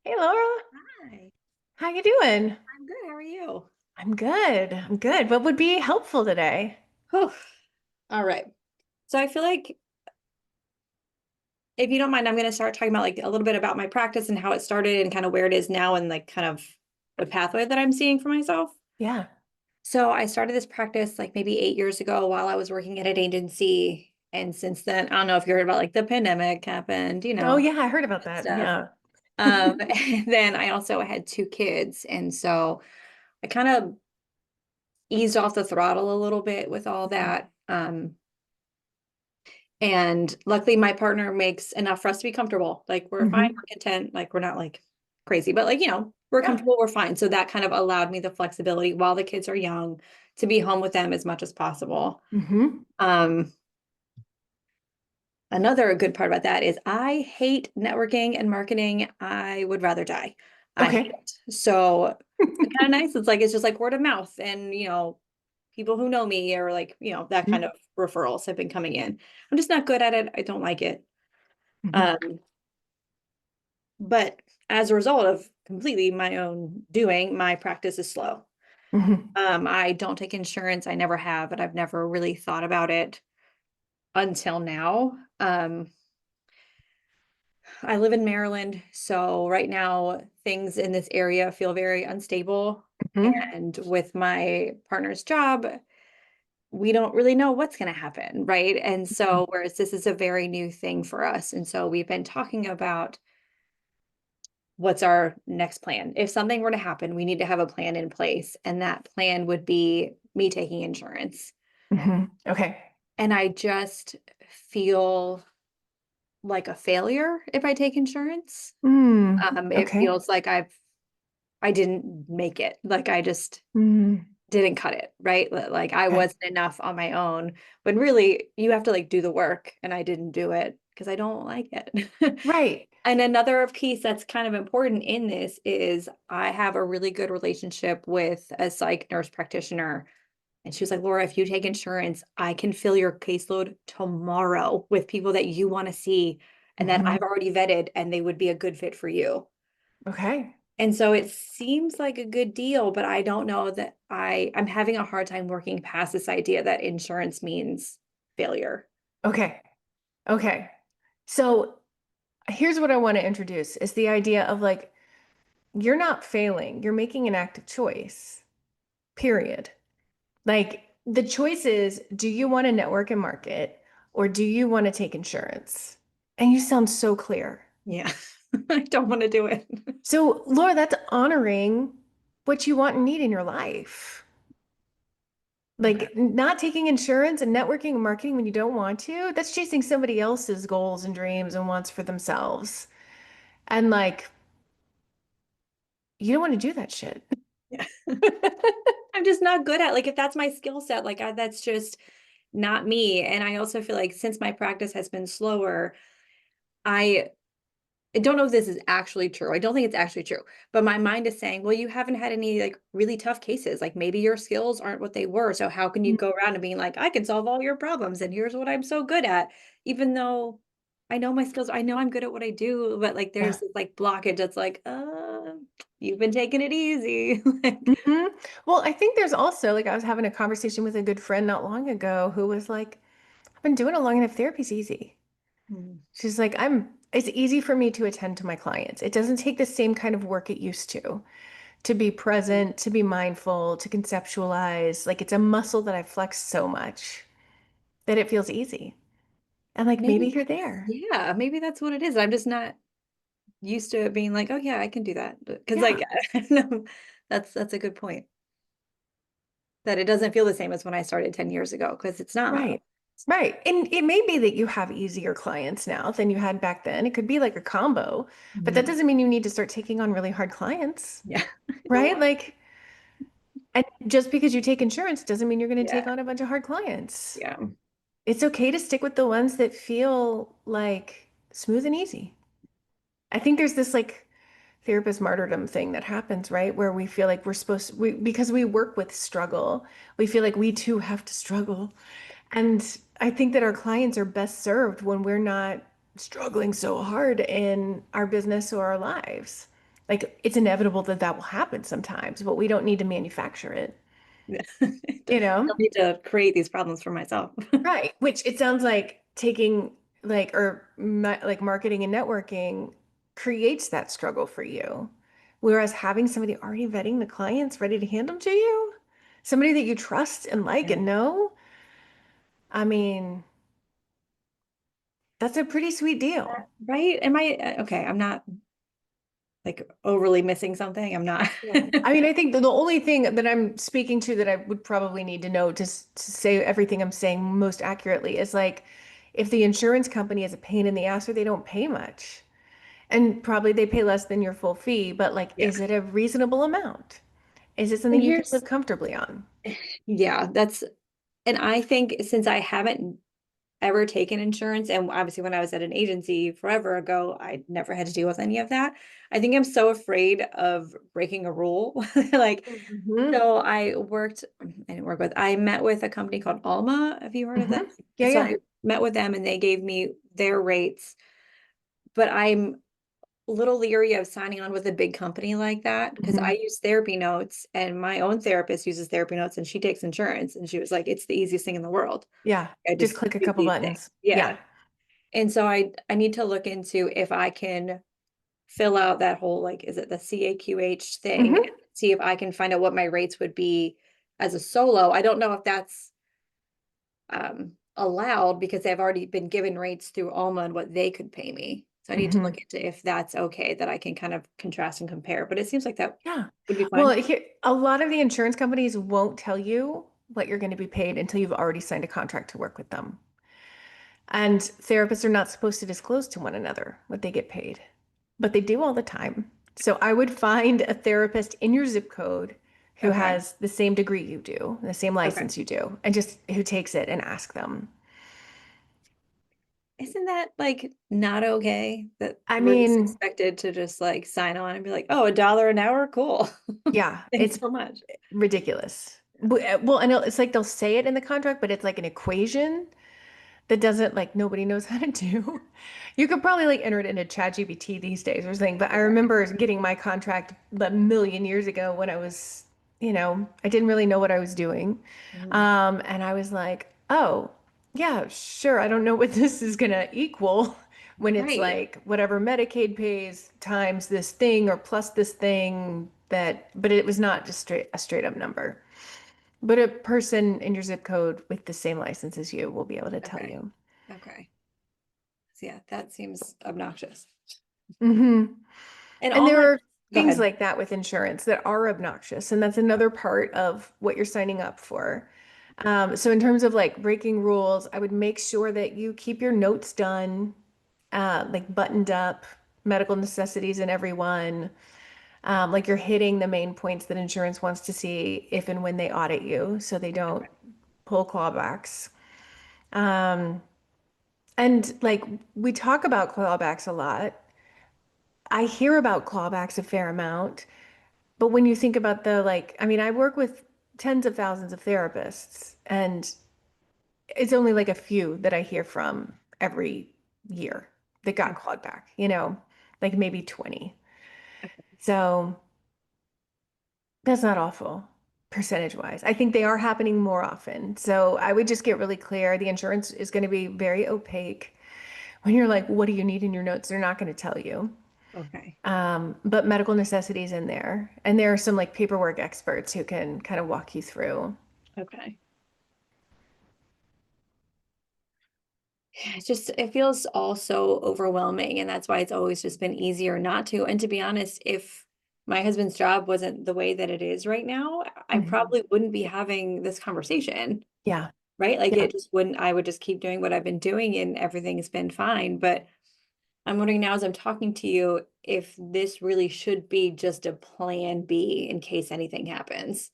Hey Laura, Hi, how you doing? I'm good. How are you? I'm good. I'm good. What would be helpful today? Whew. All right. So I feel like if you don't mind, I'm going to start talking about like a little bit about my practice and how it started and kind of where it is now and like kind of the pathway that I'm seeing for myself. Yeah. So I started this practice like maybe 8 years ago while I was working at an agency. And since then, I don't know if you heard about like the pandemic happened, Oh yeah, I heard about that that. stuff. Yeah. And then I also had two kids. And so I kind of eased off the throttle a little bit with all that. And luckily, my partner makes enough for us to be comfortable. Like, we're fine, Hmm. we're content. Like, we're not like crazy, but like, we're Yeah. comfortable, we're fine. So that kind of allowed me the flexibility while the kids are young to be home with them as much as possible. Hmm. Um, Another good part about that is I hate networking and marketing. I would rather die. I hate Okay. it. So it's kind of nice. It's like, it's just like word of mouth and, people who know me or like, that kind of referrals have been coming in. I'm just not good at it. I don't like it. Hmm. Um, But as a result of completely my own doing, my practice is slow. Hmm. I don't take insurance. I never have, and I've never really thought about it until now. I live in Maryland, so right now things in this area feel very unstable. Hmm. And with my partner's job, we don't really know what's going to happen, right? And so, whereas this is a very new thing for us, and so we've been talking about what's our next plan? If something were to happen, we need to have a plan in place. And that plan would be me taking insurance. Hmm. Okay. And I just feel like a failure if I take insurance. It Okay. feels like I didn't make it. Like I just Mm. didn't cut it, right? Like I Okay. wasn't enough on my own. When really you have to like do the work and I didn't do it because I don't like it. Right. And another piece that's kind of important in this is I have a really good relationship with a psych nurse practitioner. And she was like, Laura, if you take insurance, I can fill your caseload tomorrow with people that you want to see and that Hmm. I've already vetted and they would be a good fit for you. Okay. And so it seems like a good deal, but I don't know that I'm having a hard time working past this idea that insurance means failure. Okay. Okay. So here's what I want to introduce is the idea of like, you're not failing, you're making an active choice, period. Like the choice is, do you want to network and market or do you want to take insurance? And you sound so clear. Yeah. I don't want to do it. So, Laura, that's honoring what you want and need in your life. Okay. Like not taking insurance and networking and marketing when you don't want to, that's chasing somebody else's goals and dreams and wants for themselves. And like, you don't want to do that shit. Yeah. I'm just not good at like if that's my skill set, like that's just not me. And I also feel like since my practice has been slower, I I don't know if this is actually true. I don't think it's actually true, but my mind is saying, well, you haven't had any like really tough cases. Like maybe your skills aren't what they were. So how can you go around and being like, I can solve all your problems and here's what I'm so good at, even though I know my skills, I know I'm good at what I do, but like there's Yeah. this like blockage that's like, you've been taking it easy. Like, Hmm. Well, I think there's also like I was having a conversation with a good friend not long ago who was like, I've been doing it long enough. Therapy's easy. hmm, She's like, it's easy for me to attend to my clients. It doesn't take the same kind of work it used to be present, to be mindful, to conceptualize. Like it's a muscle that I've flexed so much that it feels easy. And like maybe maybe you're there. yeah, maybe that's what it is. I'm just not used to it being like, oh yeah, I can do that. Because like Yeah, I don't know, that's a good point. That it doesn't feel the same as when I started 10 years ago, because it's not. right. Right. And it may be that you have easier clients now than you had back then. It could be like a combo, but that Mhm. doesn't mean you need to start taking on really hard clients, Yeah. I don't right? want Like, and just because you take insurance doesn't mean you're going to yeah, take on a bunch of hard clients. yeah. It's okay to stick with the ones that feel like smooth and easy. I think there's this like therapist martyrdom thing that happens, right? Where we feel like we're supposed to, because we work with struggle, we feel like we too have to struggle. And I think that our clients are best served when we're not struggling so hard in our business or our lives. Like it's inevitable that that will happen sometimes, but we don't need to manufacture it, I you know? don't need to create these problems for myself. Right. Which it sounds like taking like like marketing and networking creates that struggle for you. Whereas having somebody already vetting the clients ready to hand them to you, somebody that you trust and like Yeah. and know, I mean, that's a pretty sweet deal. Right? Am I okay? I'm not like overly missing something. I'm not. Yeah. I mean, I think the only thing that I'm speaking to that I would probably need to know to say everything I'm saying most accurately is like if the insurance company is a pain in the ass or they don't pay much. And probably they pay less than your full fee, but like, Yeah. is it a reasonable amount? Is it And something you can here's, live comfortably on? yeah, and I think since I haven't ever taken insurance, and obviously when I was at an agency forever ago, I never had to deal with any of that. I think I'm so afraid of breaking a rule. Like, Hmm. so I met with a company called Alma. Have you heard of them? Hmm. Yeah, So yeah. I met with them and they gave me their rates, but I'm a little leery of signing on with a big company like that because I Hmm. use therapy notes and my own therapist uses therapy notes and she takes insurance and she was like, it's the easiest thing in the world. Yeah. I Just just click a do couple these things. buttons. Yeah. Yeah. And so I need to look into if I can fill out that whole like, is it the CAQH thing? And Hmm. see if I can find out what my rates would be as a solo. I don't know if that's allowed because they've already been given rates through Alma and what they could pay me. So I need to look Hmm. into if that's okay, that I can kind of contrast and compare. But it seems like that Yeah. would be Well, fine. here, a lot of the insurance companies won't tell you what you're going to be paid until you've already signed a contract to work with them. And therapists are not supposed to disclose to one another what they get paid, but they do all the time. So I would find a therapist in your zip code who Okay. has the same degree you do, the same Okay. license you do, and just who takes it and ask them. Isn't that like not okay that I we're just mean, expected to just like sign on and be like, oh, $1 an hour? Cool. yeah, Thanks it's so much. ridiculous. Well, I know it's like they'll say it in the contract, but it's like an equation that doesn't like nobody knows how to do. You could probably like enter it into ChatGPT these days or something, but I Okay. remember getting my contract a million years ago when I was, I didn't really know what I was doing. Mhm. And I was like, oh, yeah, sure. I don't know what this is gonna equal when it's Right. like whatever Medicaid pays times this thing or plus this thing that, but it was not just straight up number. But a person in your zip code with the same license as you will be able to tell Okay. you. Okay. So yeah, that seems obnoxious. Hmm. And And all there my, are go things ahead. like that with insurance that are obnoxious, and that's another part of what you're signing up for. So in terms of like breaking rules, I would make sure that you keep your notes done, like buttoned up, medical necessities in every one. Like you're hitting the main points that insurance wants to see if and when they audit you, so they don't pull clawbacks. Um, and like we talk about clawbacks a lot. I hear about clawbacks a fair amount. But when you think about the like, I mean, I work with tens of thousands of therapists, and it's only like a few that I hear from every year that got Okay. clawed back, like maybe 20. So that's not awful percentage wise. I think they are happening more often. So I would just get really clear. The insurance is going to be very opaque. When you're like, what do you need in your notes? They're not going to tell you. Okay. But medical necessities in there. And there are some like paperwork experts who can kind of walk you through. Okay. Yeah, it's just it feels all so overwhelming, and that's why it's always just been easier not to. And to be honest, if my husband's job wasn't the way that it is right now, I Mhm. probably wouldn't be having this conversation, Yeah. right? Like Yeah. it just wouldn't, I would just keep doing what I've been doing and everything's been fine. But I'm wondering now as I'm talking to you if this really should be just a plan B in case anything happens.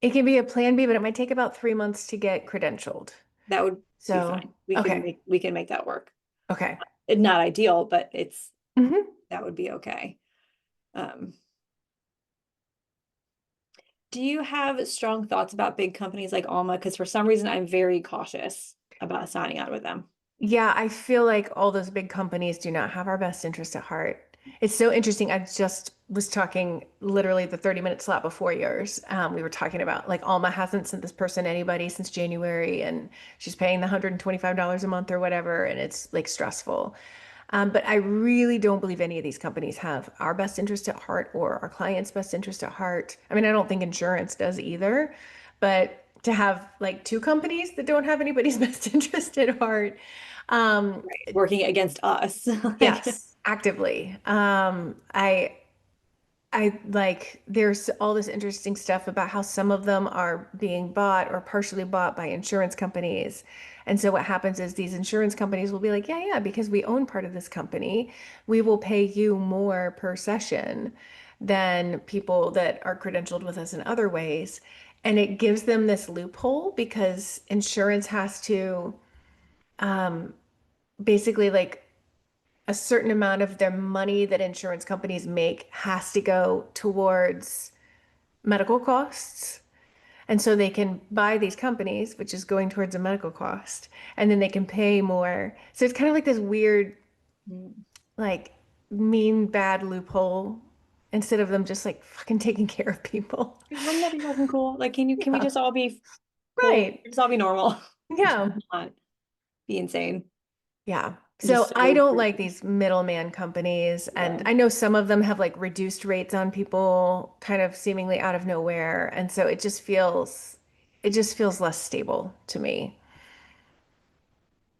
It can be a plan B, but it might take about 3 months to get credentialed. That would be So, fine. We can okay. make that work. Okay. It's not ideal, but it's Hmm. that would be okay. Um, do you have strong thoughts about big companies like Alma? Because for some reason, I'm very cautious about signing on with them. Yeah, I feel like all those big companies do not have our best interest at heart. It's so interesting. I just was talking literally the 30-minute slot before yours. We were talking about like Alma hasn't sent this person anybody since January and she's paying the $125 a month or whatever, and it's like stressful. But I really don't believe any of these companies have our best interest at heart or our clients' best interest at heart. I mean, I don't think insurance does either, but to have like two companies that don't have anybody's best interest at heart, um, Right. Working against us. Like, yes, actively. I like there's all this interesting stuff about how some of them are being bought or partially bought by insurance companies. And so what happens is these insurance companies will be like, yeah, yeah, because we own part of this company, we will pay you more per session than people that are credentialed with us in other ways. And it gives them this loophole because insurance has to basically like a certain amount of their money that insurance companies make has to go towards medical costs. And so they can buy these companies, which is going towards a medical cost, and then they can pay more. So it's kind of like this weird, mm, like mean, bad loophole instead of them just like fucking taking care of people. wouldn't that be fucking cool? Like, can we Yeah, just all be cool? right. Just all be normal. Just Yeah. not be insane Yeah. and just So I so don't like crazy. these middleman companies. And Yeah. I know some of them have like reduced rates on people kind of seemingly out of nowhere. And so it just feels less stable to me.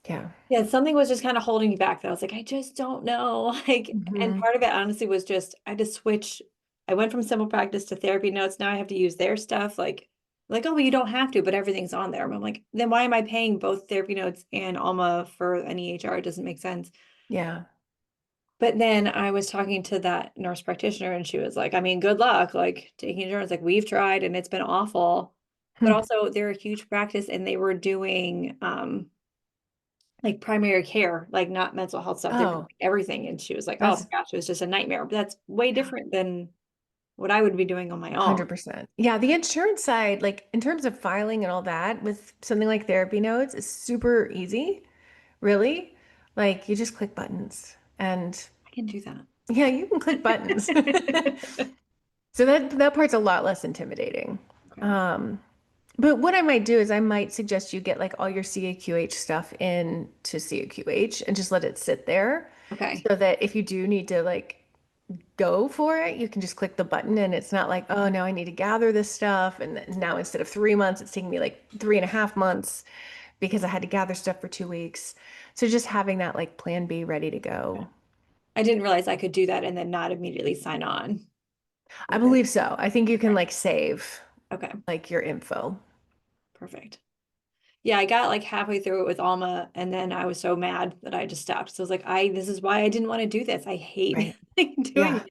Yeah. Yeah, something was just kind of holding me back that I was like, I just don't know. Like, and Hmm. part of it honestly was just I had to switch. I went from simple practice to therapy notes. Now I have to use their stuff. Like, oh, well, you don't have to, but everything's on there. I'm like, then why am I paying both therapy notes and Alma for an EHR? It doesn't make sense. Yeah. But then I was talking to that nurse practitioner and she was like, I mean, good luck, like taking insurance. Like, we've tried and it's been awful. But Hmm. also they're a huge practice and they were doing like primary care, like not mental health stuff. They're doing Oh, everything. And she was like, oh my that's gosh, it was just a nightmare. But that's way yeah, different than what I would be doing on my own. 100%. Yeah, the insurance side, like in terms of filing and all that with something like therapy notes is super easy, really. Like you just click buttons and I can do that. yeah, you can click buttons. So that part's a lot less intimidating. Okay. Um, but what I might do is I might suggest you get like all your CAQH stuff in to CAQH and just let it sit there Okay. so that if you do need to like go for it, you can just click the button and it's not like, oh, now I need to gather this stuff. And now instead of 3 months, it's taking me like 3.5 months because I had to gather stuff for 2 weeks. So just having that like plan B ready to go. I didn't realize I could do that and then not immediately sign on I with it. believe so. I think you can Okay. like save Okay. like your info. Perfect. Yeah, I got like halfway through it with Alma and then I was so mad that I just stopped. So I was like, this is why I didn't want to do this. I hate Right. like, doing Yeah.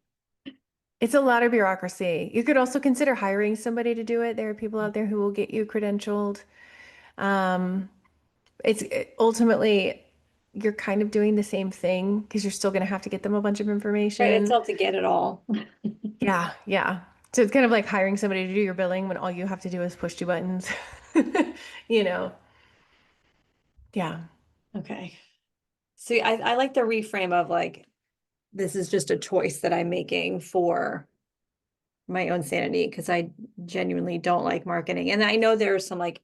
It's a lot of bureaucracy. You could also consider hiring somebody to do it. There are people it. out there who will get you credentialed. Um, ultimately you're kind of doing the same thing because you're still going to have to get them a bunch of Right, it's information. all to get it all. Yeah, yeah. So it's kind of like hiring somebody to do your billing when all you have to do is push two buttons. You know. Yeah. Okay. See, I like the reframe of like, this is just a choice that I'm making for my own sanity because I genuinely don't like marketing. And I know there's some like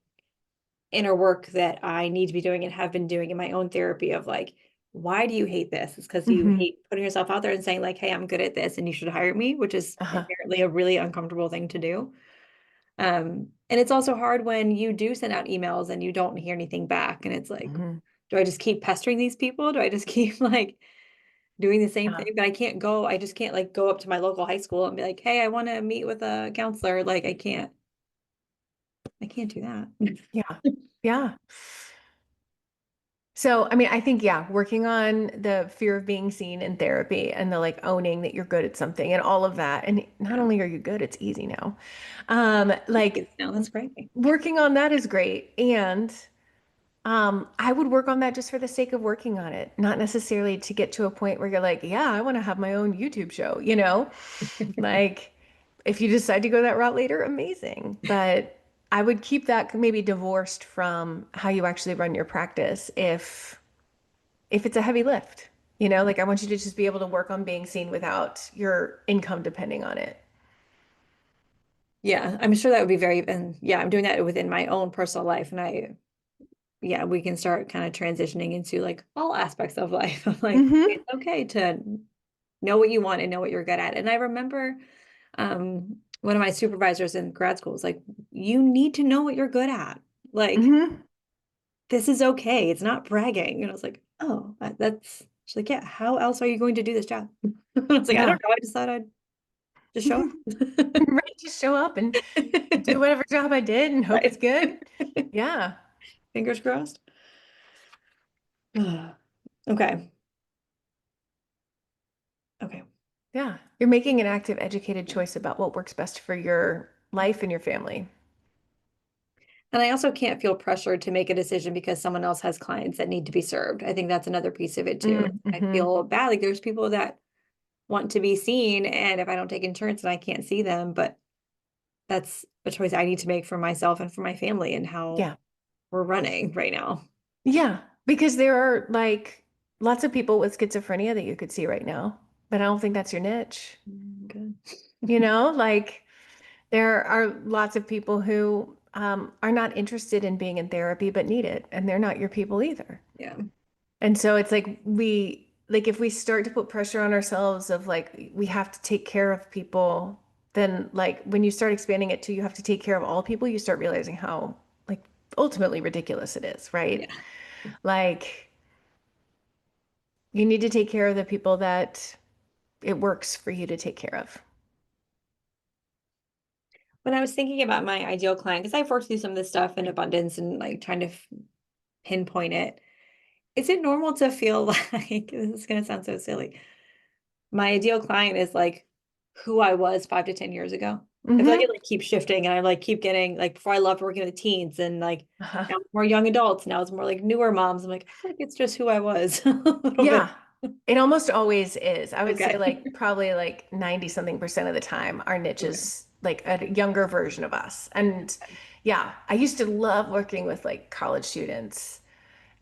inner work that I need to be doing and have been doing in my own therapy of like, why do you hate this? It's because you Hmm. hate putting yourself out there and saying, like, hey, I'm good at this and you should hire me, which is Uh-huh. inherently a really uncomfortable thing to do. And it's also hard when you do send out emails and you don't hear anything back. And it's like, Hmm. do I just keep pestering these people? Do I just keep like doing the same Yeah. thing? But I just can't like go up to my local high school and be like, hey, I want to meet with a counselor. Like, I can't do that. Yeah. Yeah. So, I mean, I think, yeah, working on the fear of being seen in therapy and the like owning that you're good at something and all of that. And not Yeah. only are you good, it's easy now. Like No, that's great. working on that is great. And I would work on that just for the sake of working on it, not necessarily to get to a point where you're like, yeah, I want to have my own YouTube show, you know? Like, if you decide to go that route later, amazing. But I would keep that maybe divorced from how you actually run your practice if it's a heavy lift. You know, like I want you to just be able to work on being seen without your income depending on it. Yeah, I'm sure that would be very, and yeah, I'm doing that within my own personal life. And yeah, we can start kind of transitioning into like all aspects of life. I'm like, Hmm. it's okay to know what you want and know what you're good at. And I remember one of my supervisors in grad school was like, you need to know what you're good at. Like, Hmm. this is okay. It's not bragging. And I was like, oh, that's, she's like, yeah, how else are you going to do this job? I was like, I Yeah. don't know. I just thought I'd just show up. Right. Just show up and do whatever job I did and hope it's Right. good. Yeah. Fingers crossed. Okay. Okay. Yeah. You're making an active, educated choice about what works best for your life and your family. And I also can't feel pressured to make a decision because someone else has clients that need to be served. I think that's another piece of it too. I Mm-hmm. feel bad. Like there's people that want to be seen, and if I don't take insurance, then I can't see them. But that's a choice I need to make for myself and for my family and how Yeah. we're running right now. Yeah. Because there are like lots of people with schizophrenia that you could see right now, but I don't think that's your niche. Good. You know, like there are lots of people who are not interested in being in therapy but need it, and they're not your people either. Yeah. And so it's like like if we start to put pressure on ourselves of like we have to take care of people, then like when you start expanding it to you have to take care of all people, you start realizing how like ultimately ridiculous it is, right? Yeah. Like you need to take care of the people that it works for you to take care of. When I was thinking about my ideal client, because I've worked through some of this stuff in abundance and like trying to pinpoint it, is it normal to feel like this is going to sound so silly? My ideal client is like who I was 5 to 10 years ago. I feel like it Mm-hmm. like keeps shifting and I like keep getting like before I loved working with teens and like Uh-huh. now it's more young adults. Now it's more like newer moms. I'm like, I feel like it's just who I was a little bit. Yeah, it almost always is. I would say Okay. like probably like 90 something percent of the time our niche Okay. is like a younger version of us. And yeah, I used to love working with like college students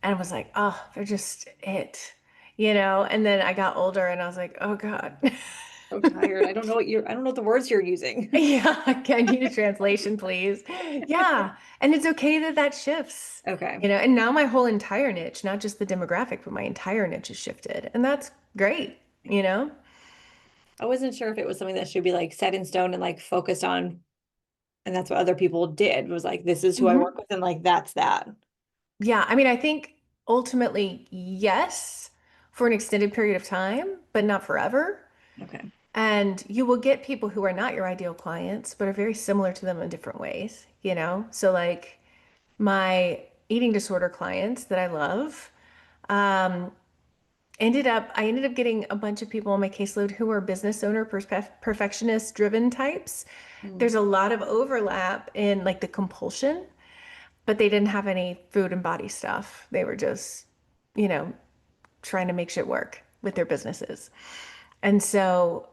and I was like, oh, they're just it, you know? And then I got older and I was like, oh God. So tired. I don't know what the words you're using. Yeah, I need a translation, please. Yeah, and it's okay that that shifts, Okay. you know, and now my whole entire niche, not just the demographic, but my entire niche has shifted, and that's great, you know? I wasn't sure if it was something that should be like set in stone and like focused on, and that's what other people did was like, this is who I work Hmm. with, and like that's that. Yeah, I mean, I think ultimately, yes, for an extended period of time, but not forever. Okay. And you will get people who are not your ideal clients, but are very similar to them in different ways, you know? So, like my eating disorder clients that I love, um, I ended up getting a bunch of people on my caseload who are business owner, perfectionist driven types. Mm, There's a lot of overlap in like the compulsion, but they didn't have any food and body stuff. They were just, you know, trying to make shit work with their businesses. And so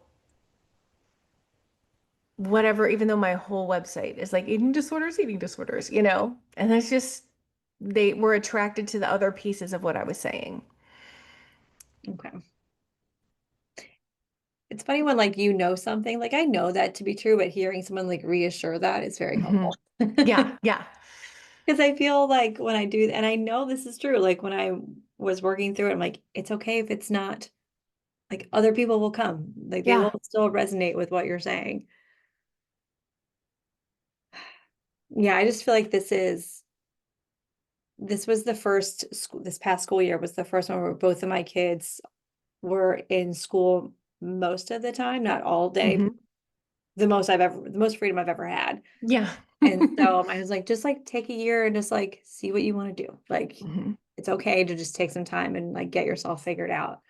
whatever, even though my whole website is like eating disorders, you know, and that's just they were attracted to the other pieces of what I was saying. okay. It's funny when like you know something, like I know that to be true, but hearing someone like reassure that is very Hmm. helpful. Yeah, yeah, Because I feel like when I do, and I know this is true, like when I was working through it, I'm like, it's okay if it's not, like other people will come, like they will yeah. still resonate with what you're saying. Yeah, I just feel like this was the first school, this past school year was the first one where both of my kids were in school most of the time, not all day, Hmm. the most freedom I've ever had. Yeah. And so I was like, just like take a year and just like see what you want to do. Like Hmm. it's okay to just take some time and like get yourself figured out.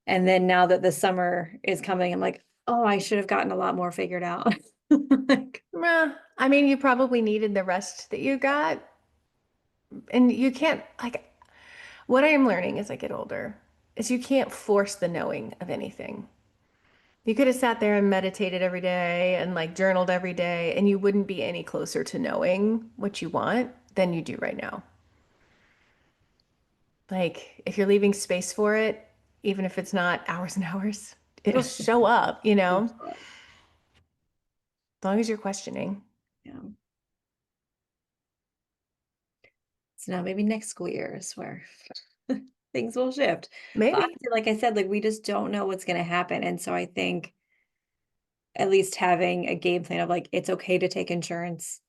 And then now that the summer is coming, I'm like, oh, I should have gotten a lot more figured out. Like, I mean, you probably needed the rest that you got, and you can't like what I am learning as I get older is you can't force the knowing of anything. You could have sat there and meditated every day and like journaled every day, and you wouldn't be any closer to knowing what you want than you do right now. Like if you're leaving space for it, even if it's not hours and hours, it'll show up, you know, as long as you're questioning. Yeah. So now maybe next school year is where things will shift. But Maybe. honestly, like I said, like we just don't know what's going to happen. And so I think at least having a game plan of like, it's okay to take insurance.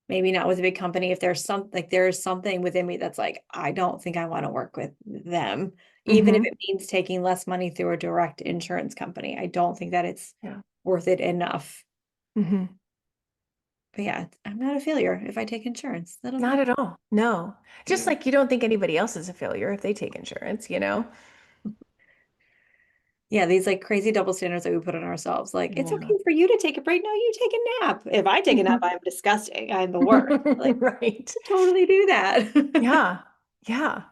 Maybe not with a big company. If there's some like there's something within me that's like, I don't think I want to work with them, even if Hmm. it means taking less money through a direct insurance company. I don't think that it's Yeah. worth it enough. Hmm. But yeah, I'm not a failure if I take insurance. That'll Not be at all. No. Just yeah. like you don't think anybody else is a failure if they take insurance, you know? Yeah, these like crazy double standards that we put on ourselves. Like, it's Yeah. okay for you to take a break. No, you take a nap. If I take a nap, Mhm. I'm disgusting. I'm the worst. Like, Right. totally do that. Yeah. Yeah.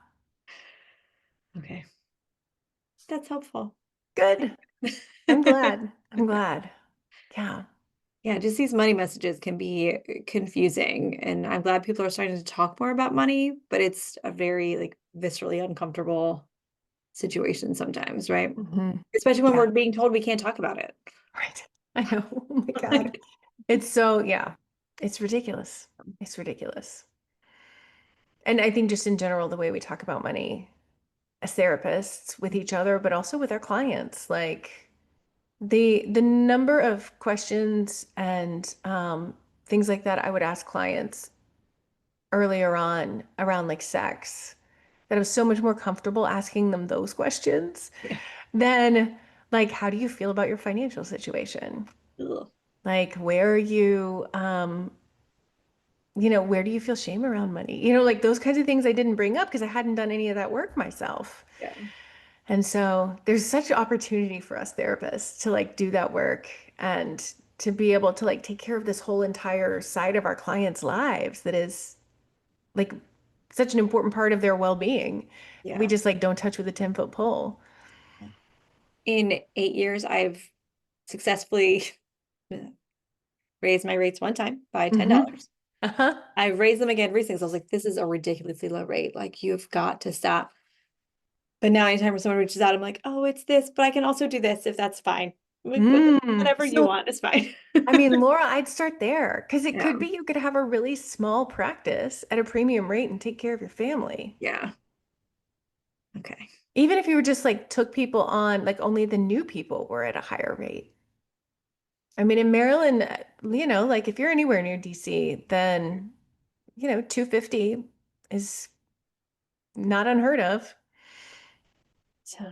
Okay, that's helpful. Good. I'm glad. I'm glad. Yeah. Yeah, just these money messages can be confusing. And I'm glad people are starting to talk more about money, but it's a very like viscerally uncomfortable situation sometimes, right? Hmm. Especially when Yeah. we're being told we can't talk about it. Right. I know. Oh my God. It's so, yeah. It's ridiculous. It's ridiculous. And I think just in general, the way we talk about money as therapists with each other, but also with our clients, like the number of questions and things like that I would ask clients earlier on around like sex, that I was so much more comfortable asking them those questions Yeah. than like, how do you feel about your financial situation? Ugh. Like, where are you, where do you feel shame around money? Like those kinds of things I didn't bring up because I hadn't done any of that work myself. Yeah. And so there's such opportunity for us therapists to like do that work and to be able to like take care of this whole entire side of our clients' lives that is like such an important part of their well-being. We Yeah. just like don't touch with a 10-foot pole. In 8 years, I've successfully raised my rates one time by Mm-hmm. $10. Uh-huh. I've raised them again recently. So I was like, this is a ridiculously low rate. Like, you've got to stop. But now, anytime someone reaches out, I'm like, oh, it's this, but I can also do this if that's fine. I'm like, whatever you So, want is fine. I mean, Laura, I'd start there because it Yeah. could be you could have a really small practice at a premium rate and take care of your family. Yeah. Okay. Even if you were just like took people on, like only the new people were at a higher rate. I mean, in Maryland, like if you're anywhere near DC, then, 250 is not unheard of. So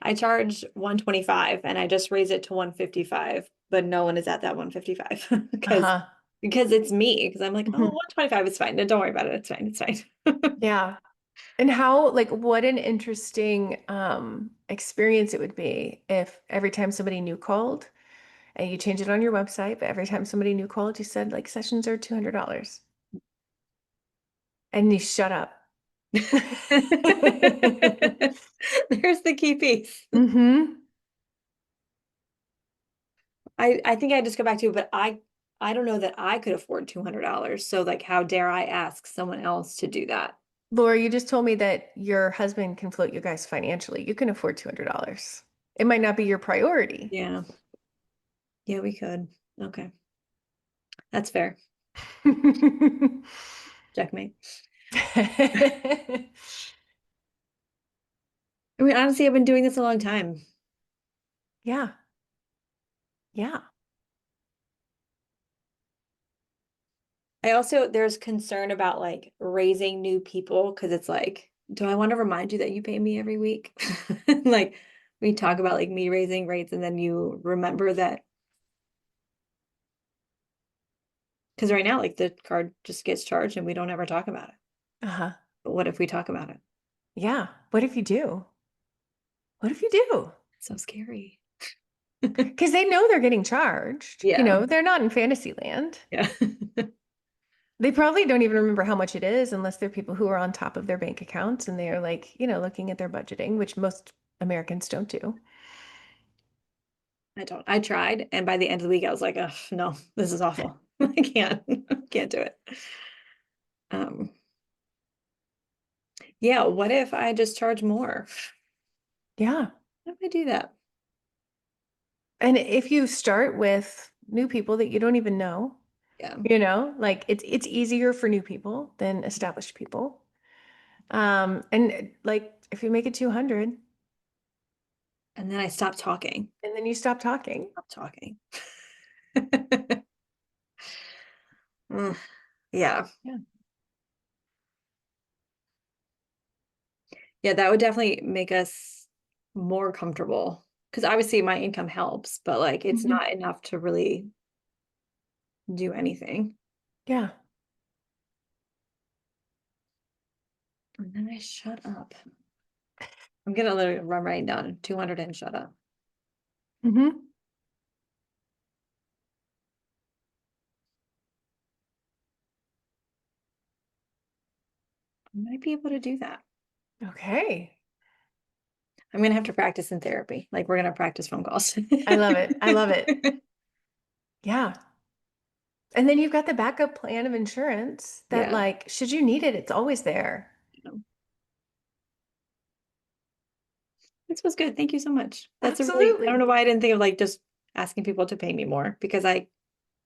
I charge 125 and I just raise it to 155, but no one is at that 155 Uh-huh. because it's me. Because I'm like, oh, Mhm. 125 is fine. No, don't worry about it. It's fine. It's fine. Yeah. And how, like, what an interesting experience it would be if every time somebody new called and you change it on your website, but every time somebody new called, you said, like, sessions are $200 and you shut up. There's the key piece. Hmm. I think I just go back to, but I don't know that I could afford $200. So like, how dare I ask someone else to do that? Laura, you just told me that your husband can float you guys financially. You can afford $200. It might not be your priority. Yeah. Yeah, we could. Okay. That's fair. Checkmate. I mean, honestly, I've been doing this a long time. Yeah. Yeah. I also, there's concern about like raising new people because it's like, do I want to remind you that you pay me every week? Like, we talk about like me raising rates and then you remember that. Because right now, like the card just gets charged and we don't ever talk about it. Uh-huh. But what if we talk about it? Yeah. What if you do? What if you do? It's so scary. Because they know they're getting charged. Yeah. They're not in fantasy land. Yeah. They probably don't even remember how much it is unless they're people who are on top of their bank accounts and they are like, looking at their budgeting, which most Americans don't do. I don't. I tried, and by the end of the week, I was like, "Oh no, this is awful. I can't do it." Um, Yeah, what if I just charge more? Yeah. What if I do that? And if you start with new people that you don't even know, Yeah. like it's easier for new people than established people. And like if you make it 200 And then I stop talking. and then you stop talking. Stop talking. Mm, yeah. Yeah. Yeah, that would definitely make us more comfortable. Because obviously my income helps, but like it's Mhm. not enough to really do anything. Yeah. And then I shut up. I'm gonna literally run right down 200 and shut up. Hmm. I might be able to do that. Okay. I'm gonna have to practice in therapy. Like we're gonna practice phone calls. I love it. I love it. Yeah. And then you've got the backup plan of insurance that Yeah. like, should you need it, it's always there. This was good. Thank you so much. That's a really, I don't know Absolutely. why I didn't think of like just asking people to pay me more because I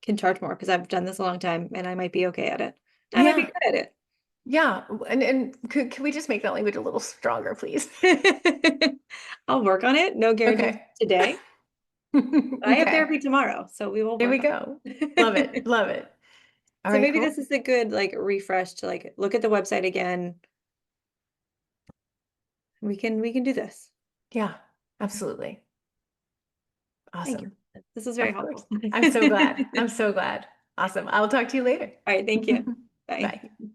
can charge more because I've done this a long time and I might be okay at it. I might be Yeah. good at Yeah. And can we just make that language a little stronger, please? it. I'll work on it. No guarantees Okay. today. I have Okay. therapy tomorrow, so we will There we work on go. Love it. it. Love it. All So right, maybe cool. this is a good like refresh to like look at the website again. We can do this. Yeah, absolutely. Thank you. Awesome. This is very Of course. helpful. I'm so glad. I'm so glad. Awesome. I'll talk to you later. All right, thank you. Bye. Bye.